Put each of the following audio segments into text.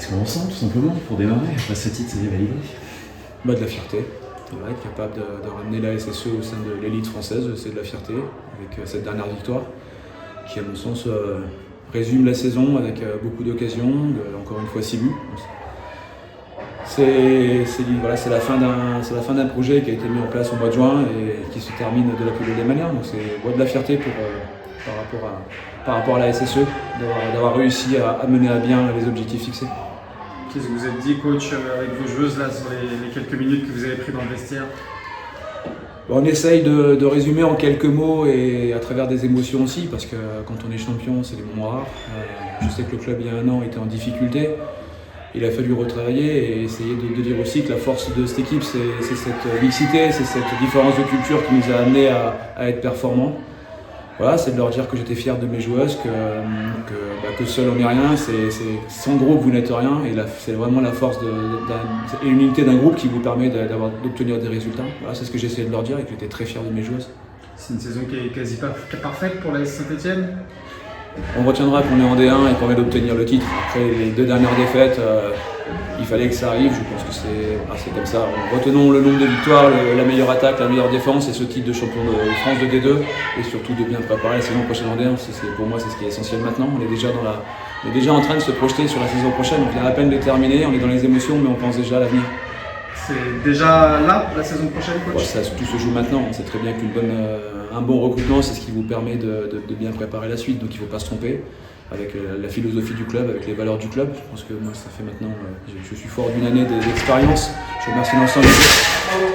Qu'est-ce qu'on ressent tout simplement pour démarrer après ce titre validé? De la fierté. Être capable de ramener la SSE au sein de l'élite française, c'est de la fierté avec cette dernière victoire qui, à mon sens, résume la saison avec beaucoup d'occasions, encore une fois 6 buts. C'est la fin d'un projet qui a été mis en place au mois de juin et qui se termine de la plus belle des manières. Donc c'est de la fierté par rapport à la SSE d'avoir réussi à mener à bien les objectifs fixés. Qu'est-ce que vous êtes dit, coach, avec vos joueuses là, sur les quelques minutes que vous avez pris dans le vestiaire? On essaye de résumer en quelques mots et à travers des émotions aussi, parce que quand on est champion, c'est des moments rares. Je sais que le club, il y a un an, était en difficulté. Il a fallu retravailler et essayer de dire aussi que la force de cette équipe, c'est cette mixité, c'est cette différence de culture qui nous a amenés à être performants. Voilà, c'est de leur dire que j'étais fier de mes joueuses, que seul on n'est rien, c'est sans groupe vous n'êtes rien, et c'est vraiment la force et l'unité d'un groupe qui vous permet d'obtenir des résultats. Voilà, c'est ce que j'essayais de leur dire et que j'étais très fier de mes joueuses. C'est une saison qui est quasi parfaite pour la Saint-Etienne. On retiendra qu'on est en D1 et qu'on vient d'obtenir le titre. Après les 2 dernières défaites, il fallait que ça arrive, je pense que c'est comme ça. Retenons le nombre de victoires, la meilleure attaque, la meilleure défense et ce titre de champion de France de D2 et surtout de bien préparer la saison prochaine en D1. Pour moi, c'est ce qui est essentiel maintenant. On est déjà en train de se projeter sur la saison prochaine. On vient à peine de terminer, on est dans les émotions, mais on pense déjà à l'avenir. C'est déjà là, la saison prochaine, coach? Tout se joue maintenant. On sait très bien qu'un bon recrutement, c'est ce qui vous permet de bien préparer la suite. Donc il ne faut pas se tromper avec la philosophie du club, avec les valeurs du club. Je pense que moi, ça fait maintenant, je suis fort d'une année d'expérience. Je remercie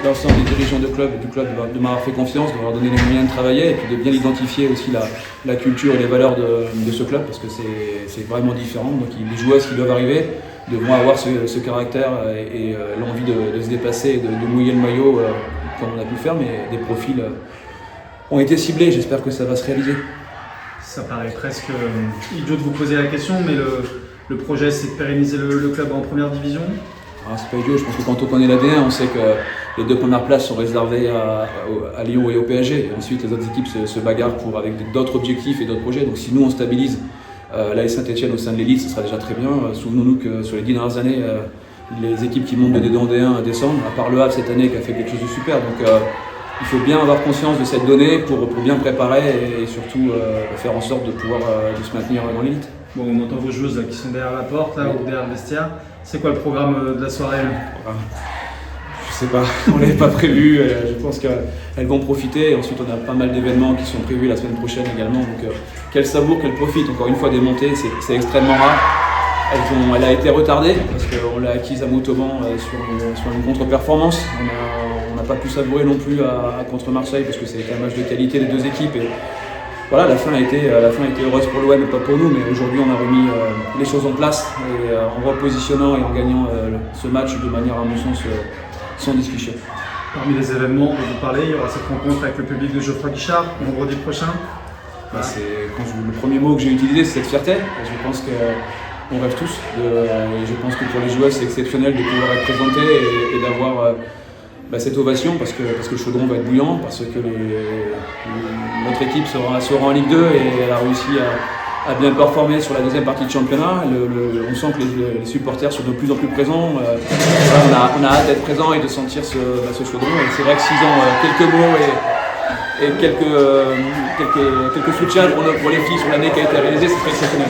l'ensemble des dirigeants du club de m'avoir fait confiance, de m'avoir donné les moyens de travailler et puis de bien identifier aussi la culture et les valeurs de ce club parce que c'est vraiment différent. Donc les joueuses qui doivent arriver devront avoir ce caractère et l'envie de se dépasser, de mouiller le maillot comme on a pu le faire, mais des profils ont été ciblés. J'espère que ça va se réaliser. Ça paraît presque idiot de vous poser la question, mais le projet c'est de pérenniser le club en première division. C'est pas idiot, je pense que quand on connaît l'ADN, on sait que les 2 premières places sont réservées à Lyon et au PSG. Et ensuite les autres équipes se bagarrent avec d'autres objectifs et d'autres projets. Donc si nous on stabilise l'AS Saint-Etienne au sein de l'élite, ce sera déjà très bien. Souvenons-nous que sur les 10 dernières années, les équipes qui montent de D2 en D1 descendent, à part le Havre cette année qui a fait quelque chose de super. Donc il faut bien avoir conscience de cette donnée pour bien préparer et surtout faire en sorte de pouvoir de se maintenir dans l'élite. Bon, on entend vos joueuses là, qui sont derrière la porte là, ou derrière le vestiaire. C'est quoi le programme de la soirée? Je sais pas, on l'avait pas prévu. Je pense qu'elles vont profiter. Et ensuite, on a pas mal d'événements qui sont prévus la semaine prochaine également. Donc, qu'elles savourent, qu'elles profitent. Encore une fois, des montées, c'est extrêmement rare. Elle a été retardée parce qu'on l'a acquise à Montauban sur une contre-performance. On n'a pas pu savourer non plus contre Marseille parce que c'était un match de qualité des 2 équipes. Et voilà, la fin a été heureuse pour l'OM et pas pour nous, mais aujourd'hui on a remis les choses en place et en repositionnant et en gagnant ce match de manière, à mon sens, sans discussion. Parmi les événements dont vous parlez, il y aura cette rencontre avec le public de Geoffroy Guichard vendredi prochain. Le premier mot que j'ai utilisé, c'est cette fierté. Je pense qu'on rêve tous. Et je pense que pour les joueurs, c'est exceptionnel de pouvoir être présenté et d'avoir cette ovation parce que le chaudron va être bouillant, parce que notre équipe sera en Ligue 2 et elle a réussi à bien performer sur la deuxième partie de championnat. On sent que les supporters sont de plus en plus présents. On a hâte d'être présents et de sentir ce chaudron. Et c'est vrai que 6 ans, quelques mots et quelques soutiens pour les filles sur l'année qui a été réalisée, c'est très exceptionnel.